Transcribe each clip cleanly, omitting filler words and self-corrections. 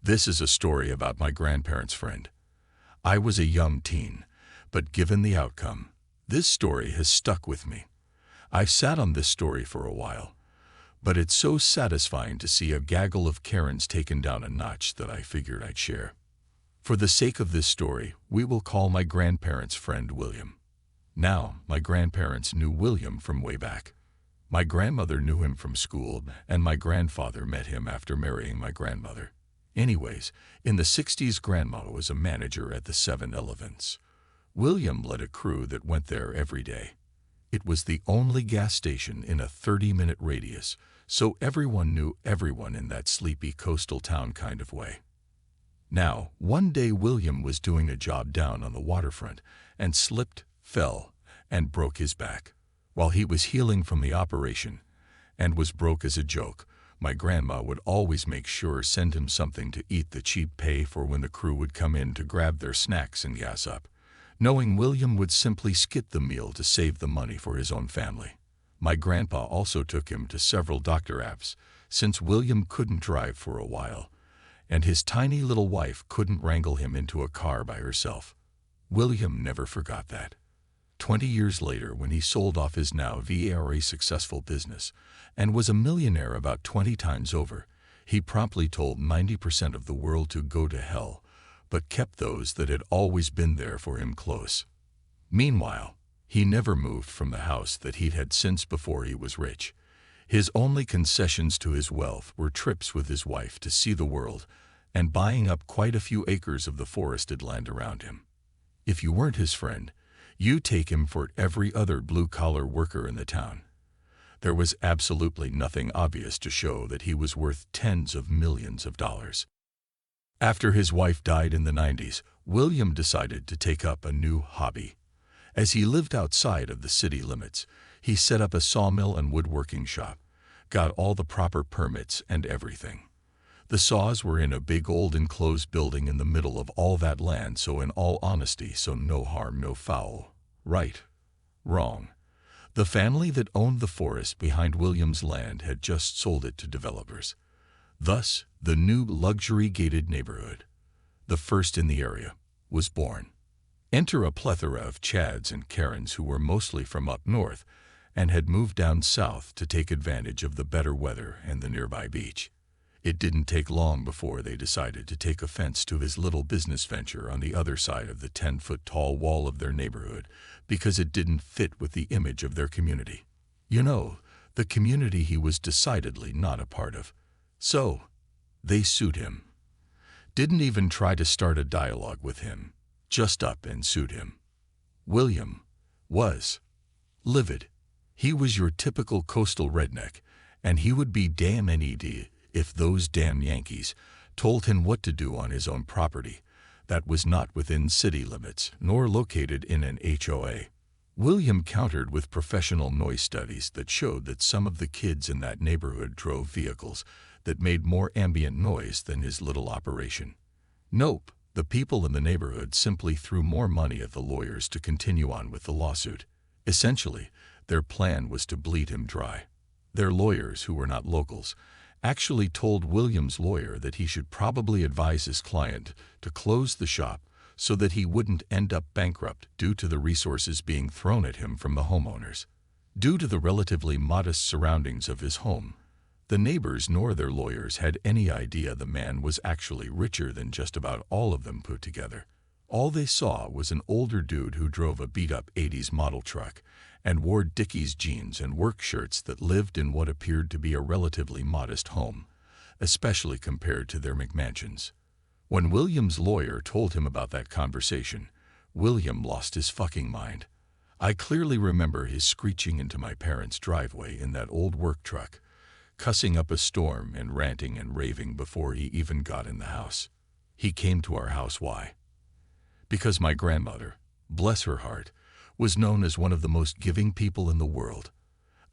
This is a story about my grandparents' friend. I was a young teen, but given the outcome, this story has stuck with me. I've sat on this story for a while, but it's so satisfying to see a gaggle of Karens taken down a notch that I figured I'd share. For the sake of this story, we will call my grandparents' friend William. Now, my grandparents knew William from way back. My grandmother knew him from school, and my grandfather met him after marrying my grandmother. Anyways, in the 60s, Grandma was a manager at the 7-Elevens. William led a crew that went there every day. It was the only gas station in a 30-minute radius, so everyone knew everyone in that sleepy coastal town kind of way. Now, one day William was doing a job down on the waterfront and slipped, fell, and broke his back. While he was healing from the operation, and was broke as a joke, my grandma would always make sure send him something to eat, the cheap pay for when the crew would come in to grab their snacks and gas up, knowing William would simply skip the meal to save the money for his own family. My grandpa also took him to several doctor apps, since William couldn't drive for a while, and his tiny little wife couldn't wrangle him into a car by herself. William never forgot that. 20 years later, when he sold off his now very successful business and was a millionaire about 20 times over, he promptly told 90% of the world to go to hell, but kept those that had always been there for him close. Meanwhile, he never moved from the house that he'd had since before he was rich. His only concessions to his wealth were trips with his wife to see the world and buying up quite a few acres of the forested land around him. If you weren't his friend, you take him for every other blue-collar worker in the town. There was absolutely nothing obvious to show that he was worth tens of millions of dollars. After his wife died in the 90s, William decided to take up a new hobby. As he lived outside of the city limits, he set up a sawmill and woodworking shop, got all the proper permits and everything. The saws were in a big old enclosed building in the middle of all that land, so in all honesty, so no harm, no foul. Right. Wrong. The family that owned the forest behind William's land had just sold it to developers. Thus, the new luxury-gated neighborhood, the first in the area, was born. Enter a plethora of Chads and Karens who were mostly from up north and had moved down south to take advantage of the better weather and the nearby beach. It didn't take long before they decided to take offense to his little business venture on the other side of the 10-foot-tall wall of their neighborhood because it didn't fit with the image of their community. You know, the community he was decidedly not a part of. So, they sued him. Didn't even try to start a dialogue with him, just up and sued him. William was livid. He was your typical coastal redneck, and he would be damn NED if those damn Yankees told him what to do on his own property that was not within city limits nor located in an HOA. William countered with professional noise studies that showed that some of the kids in that neighborhood drove vehicles that made more ambient noise than his little operation. Nope, the people in the neighborhood simply threw more money at the lawyers to continue on with the lawsuit. Essentially, their plan was to bleed him dry. Their lawyers, who were not locals, actually told William's lawyer that he should probably advise his client to close the shop so that he wouldn't end up bankrupt due to the resources being thrown at him from the homeowners. Due to the relatively modest surroundings of his home, the neighbors nor their lawyers had any idea the man was actually richer than just about all of them put together. All they saw was an older dude who drove a beat-up 80s model truck and wore Dickies jeans and work shirts that lived in what appeared to be a relatively modest home, especially compared to their McMansions. When William's lawyer told him about that conversation, William lost his fucking mind. I clearly remember his screeching into my parents' driveway in that old work truck, cussing up a storm and ranting and raving before he even got in the house. He came to our house. Why? Because my grandmother, bless her heart, was known as one of the most giving people in the world.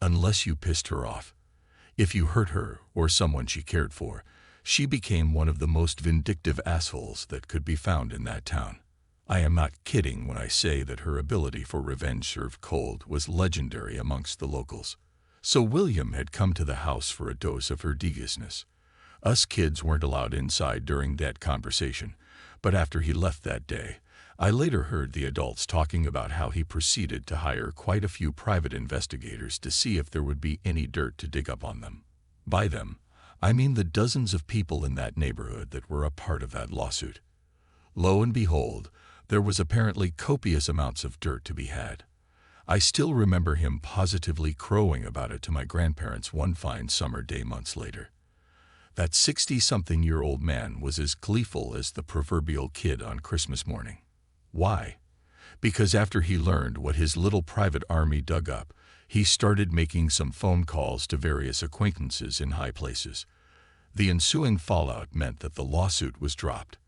Unless you pissed her off, if you hurt her or someone she cared for, she became one of the most vindictive assholes that could be found in that town. I am not kidding when I say that her ability for revenge served cold was legendary amongst the locals. So William had come to the house for a dose of her deviousness. Us kids weren't allowed inside during that conversation, but after he left that day, I later heard the adults talking about how he proceeded to hire quite a few private investigators to see if there would be any dirt to dig up on them. By them, I mean the dozens of people in that neighborhood that were a part of that lawsuit. Lo and behold, there was apparently copious amounts of dirt to be had. I still remember him positively crowing about it to my grandparents one fine summer day months later. That 60-something-year-old man was as gleeful as the proverbial kid on Christmas morning. Why? Because after he learned what his little private army dug up, he started making some phone calls to various acquaintances in high places. The ensuing fallout meant that the lawsuit was dropped.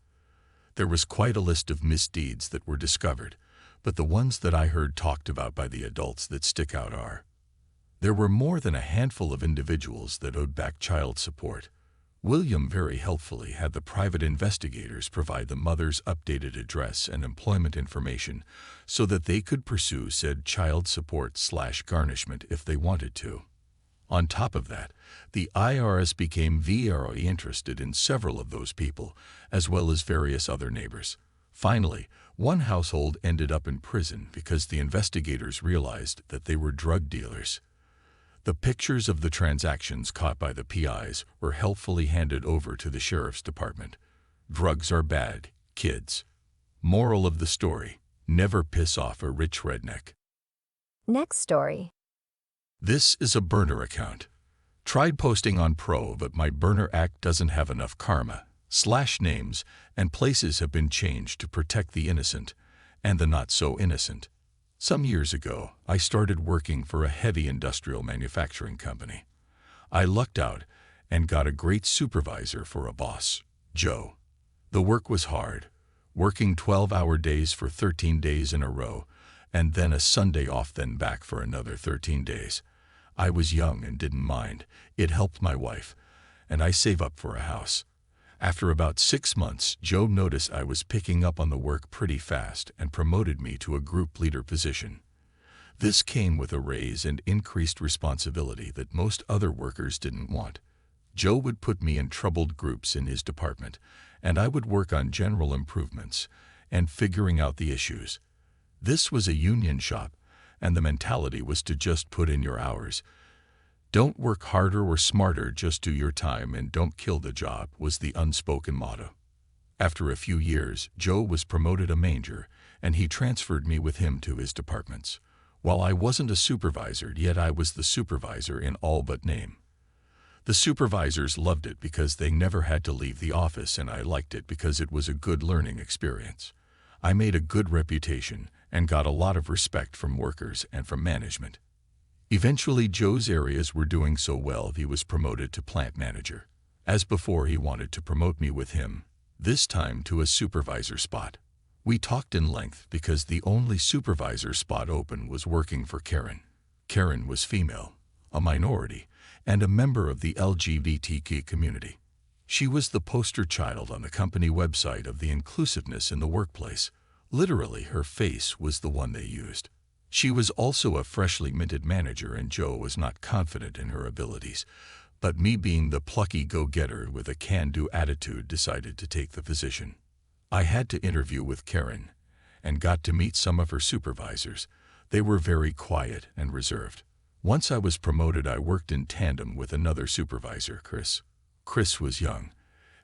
There was quite a list of misdeeds that were discovered, but the ones that I heard talked about by the adults that stick out are: there were more than a handful of individuals that owed back child support. William very helpfully had the private investigators provide the mother's updated address and employment information so that they could pursue said child support/garnishment if they wanted to. On top of that, the IRS became very interested in several of those people, as well as various other neighbors. Finally, one household ended up in prison because the investigators realized that they were drug dealers. The pictures of the transactions caught by the PIs were helpfully handed over to the sheriff's department. Drugs are bad, kids. Moral of the story: never piss off a rich redneck. Next story. This is a burner account. Tried posting on Pro, but my burner act doesn't have enough karma. Names and places have been changed to protect the innocent and the not so innocent. Some years ago, I started working for a heavy industrial manufacturing company. I lucked out and got a great supervisor for a boss, Joe. The work was hard, working 12-hour days for 13 days in a row, and then a Sunday off, then back for another 13 days. I was young and didn't mind. It helped my wife, and I save up for a house. After about 6 months, Joe noticed I was picking up on the work pretty fast and promoted me to a group leader position. This came with a raise and increased responsibility that most other workers didn't want. Joe would put me in troubled groups in his department, and I would work on general improvements and figuring out the issues. This was a union shop, and the mentality was to just put in your hours. Don't work harder or smarter, just do your time and don't kill the job, was the unspoken motto. After a few years, Joe was promoted a manager, and he transferred me with him to his departments. While I wasn't a supervisor, yet I was the supervisor in all but name. The supervisors loved it because they never had to leave the office, and I liked it because it was a good learning experience. I made a good reputation and got a lot of respect from workers and from management. Eventually, Joe's areas were doing so well he was promoted to plant manager. As before, he wanted to promote me with him, this time to a supervisor spot. We talked in length because the only supervisor spot open was working for Karen. Karen was female, a minority, and a member of the LGBTQ community. She was the poster child on the company website of the inclusiveness in the workplace. Literally, her face was the one they used. She was also a freshly minted manager, and Joe was not confident in her abilities, but me, being the plucky go-getter with a can-do attitude, decided to take the position. I had to interview with Karen and got to meet some of her supervisors. They were very quiet and reserved. Once I was promoted, I worked in tandem with another supervisor, Chris. Chris was young,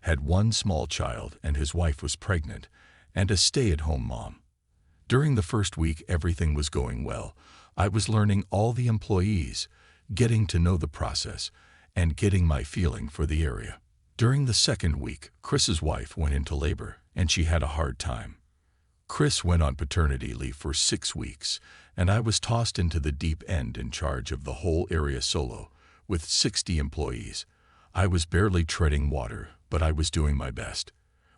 had one small child, and his wife was pregnant, and a stay-at-home mom. During the first week, everything was going well. I was learning all the employees, getting to know the process, and getting my feeling for the area. During the second week, Chris's wife went into labor, and she had a hard time. Chris went on paternity leave for 6 weeks, and I was tossed into the deep end in charge of the whole area solo, with 60 employees. I was barely treading water, but I was doing my best.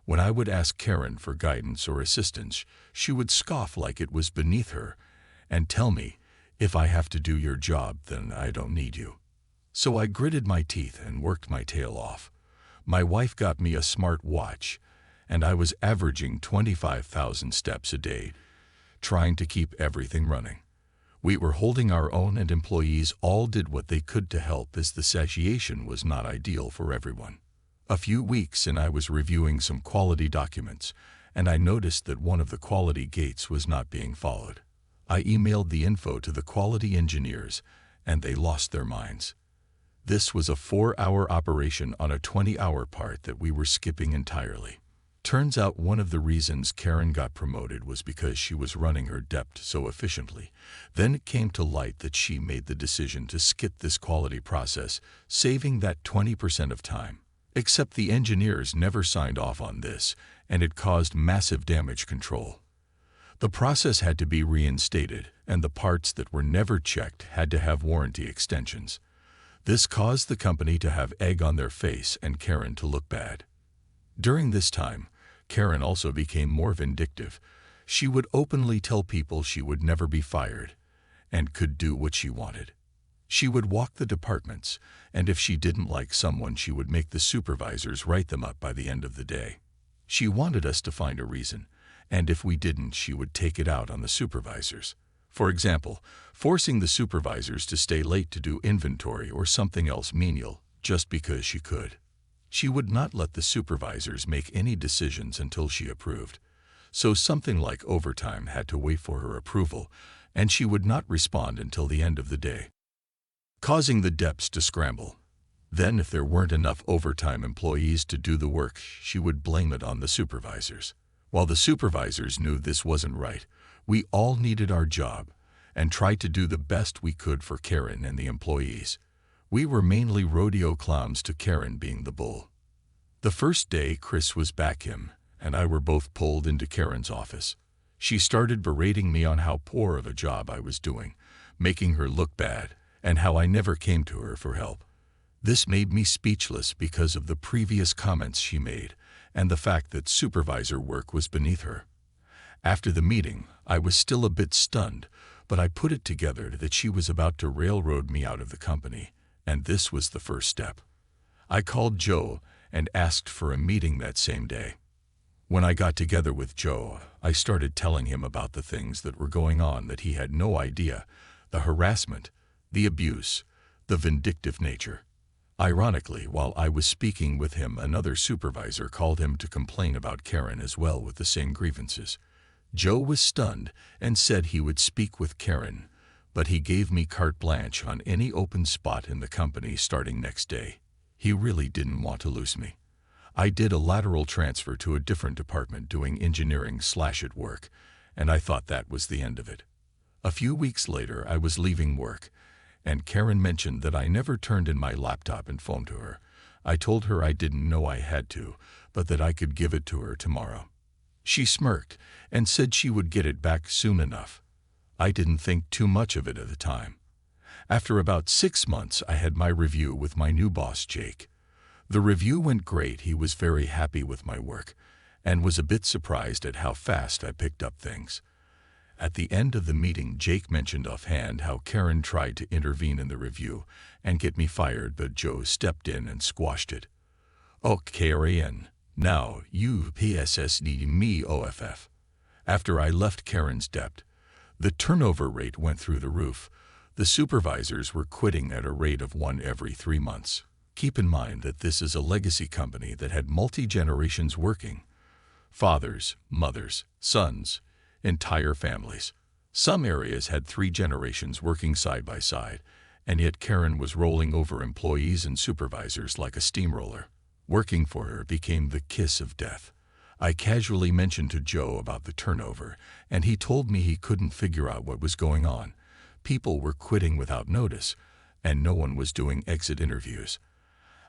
When I would ask Karen for guidance or assistance, she would scoff like it was beneath her and tell me, "If I have to do your job, then I don't need you." So I gritted my teeth and worked my tail off. My wife got me a smart watch, and I was averaging 25,000 steps a day, trying to keep everything running. We were holding our own, and employees all did what they could to help, as the situation was not ideal for everyone. A few weeks and I was reviewing some quality documents, and I noticed that one of the quality gates was not being followed. I emailed the info to the quality engineers, and they lost their minds. This was a 4-hour operation on a 20-hour part that we were skipping entirely. Turns out one of the reasons Karen got promoted was because she was running her depth so efficiently. Then it came to light that she made the decision to skip this quality process, saving that 20% of time. Except the engineers never signed off on this, and it caused massive damage control. The process had to be reinstated, and the parts that were never checked had to have warranty extensions. This caused the company to have egg on their face and Karen to look bad. During this time, Karen also became more vindictive. She would openly tell people she would never be fired and could do what she wanted. She would walk the departments, and if she didn't like someone, she would make the supervisors write them up by the end of the day. She wanted us to find a reason, and if we didn't, she would take it out on the supervisors. For example, forcing the supervisors to stay late to do inventory or something else menial just because she could. She would not let the supervisors make any decisions until she approved. So something like overtime had to wait for her approval, and she would not respond until the end of the day, causing the depths to scramble. Then if there weren't enough overtime employees to do the work, she would blame it on the supervisors. While the supervisors knew this wasn't right, we all needed our job and tried to do the best we could for Karen and the employees. We were mainly rodeo clowns to Karen being the bull. The first day, Chris was back him, and I were both pulled into Karen's office. She started berating me on how poor of a job I was doing, making her look bad, and how I never came to her for help. This made me speechless because of the previous comments she made and the fact that supervisor work was beneath her. After the meeting, I was still a bit stunned, but I put it together that she was about to railroad me out of the company, and this was the first step. I called Joe and asked for a meeting that same day. When I got together with Joe, I started telling him about the things that were going on that he had no idea: the harassment, the abuse, the vindictive nature. Ironically, while I was speaking with him, another supervisor called him to complain about Karen as well with the same grievances. Joe was stunned and said he would speak with Karen, but he gave me carte blanche on any open spot in the company starting next day. He really didn't want to lose me. I did a lateral transfer to a different department doing engineering/at work, and I thought that was the end of it. A few weeks later, I was leaving work, and Karen mentioned that I never turned in my laptop and phone to her. I told her I didn't know I had to, but that I could give it to her tomorrow. She smirked and said she would get it back soon enough. I didn't think too much of it at the time. After about 6 months, I had my review with my new boss, Jake. The review went great. He was very happy with my work and was a bit surprised at how fast I picked up things. At the end of the meeting, Jake mentioned offhand how Karen tried to intervene in the review and get me fired, but Joe stepped in and squashed it. "Oh, Karen, now you PSSD me OFF." After I left Karen's debt, the turnover rate went through the roof. The supervisors were quitting at a rate of 1 every 3 months. Keep in mind that this is a legacy company that had multi-generations working. Fathers, mothers, sons, entire families. Some areas had 3 generations working side by side, and yet Karen was rolling over employees and supervisors like a steamroller. Working for her became the kiss of death. I casually mentioned to Joe about the turnover, and he told me he couldn't figure out what was going on. People were quitting without notice, and no one was doing exit interviews.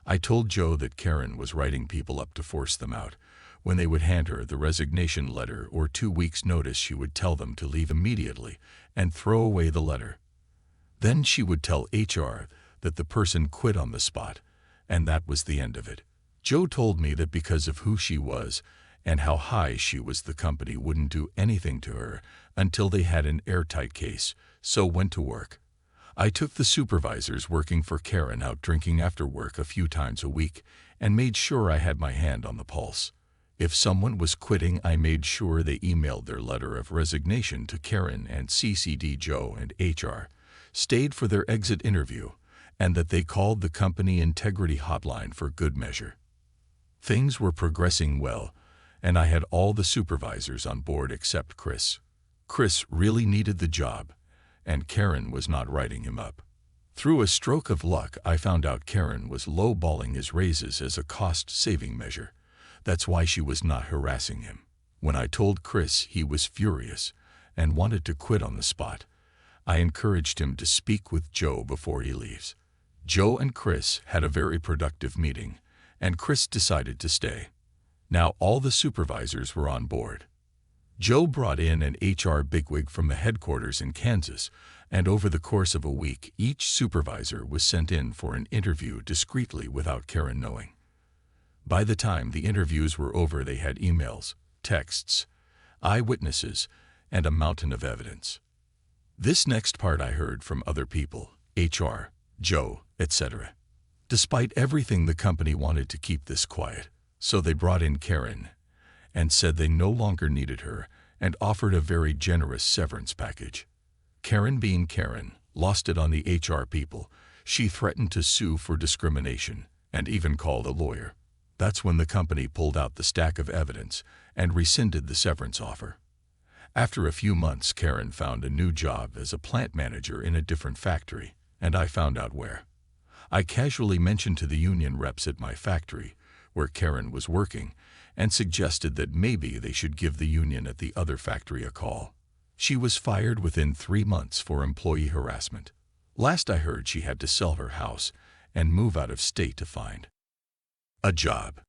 I told Joe that Karen was writing people up to force them out. When they would hand her the resignation letter or 2 weeks' notice, she would tell them to leave immediately and throw away the letter. Then she would tell HR that the person quit on the spot, and that was the end of it. Joe told me that because of who she was and how high she was, the company wouldn't do anything to her until they had an airtight case, so went to work. I took the supervisors working for Karen out drinking after work a few times a week and made sure I had my hand on the pulse. If someone was quitting, I made sure they emailed their letter of resignation to Karen and CC'd Joe and HR, stayed for their exit interview, and that they called the company integrity hotline for good measure. Things were progressing well, and I had all the supervisors on board except Chris. Chris really needed the job, and Karen was not writing him up. Through a stroke of luck, I found out Karen was lowballing his raises as a cost-saving measure. That's why she was not harassing him. When I told Chris, he was furious and wanted to quit on the spot. I encouraged him to speak with Joe before he leaves. Joe and Chris had a very productive meeting, and Chris decided to stay. Now all the supervisors were on board. Joe brought in an HR bigwig from the headquarters in Kansas, and over the course of a week, each supervisor was sent in for an interview discreetly without Karen knowing. By the time the interviews were over, they had emails, texts, eyewitnesses, and a mountain of evidence. This next part I heard from other people, HR, Joe, etc. Despite everything, the company wanted to keep this quiet, so they brought in Karen and said they no longer needed her and offered a very generous severance package. Karen, being Karen, lost it on the HR people. She threatened to sue for discrimination and even called a lawyer. That's when the company pulled out the stack of evidence and rescinded the severance offer. After a few months, Karen found a new job as a plant manager in a different factory, and I found out where. I casually mentioned to the union reps at my factory, where Karen was working, and suggested that maybe they should give the union at the other factory a call. She was fired within 3 months for employee harassment. Last I heard, she had to sell her house and move out of state to find a job.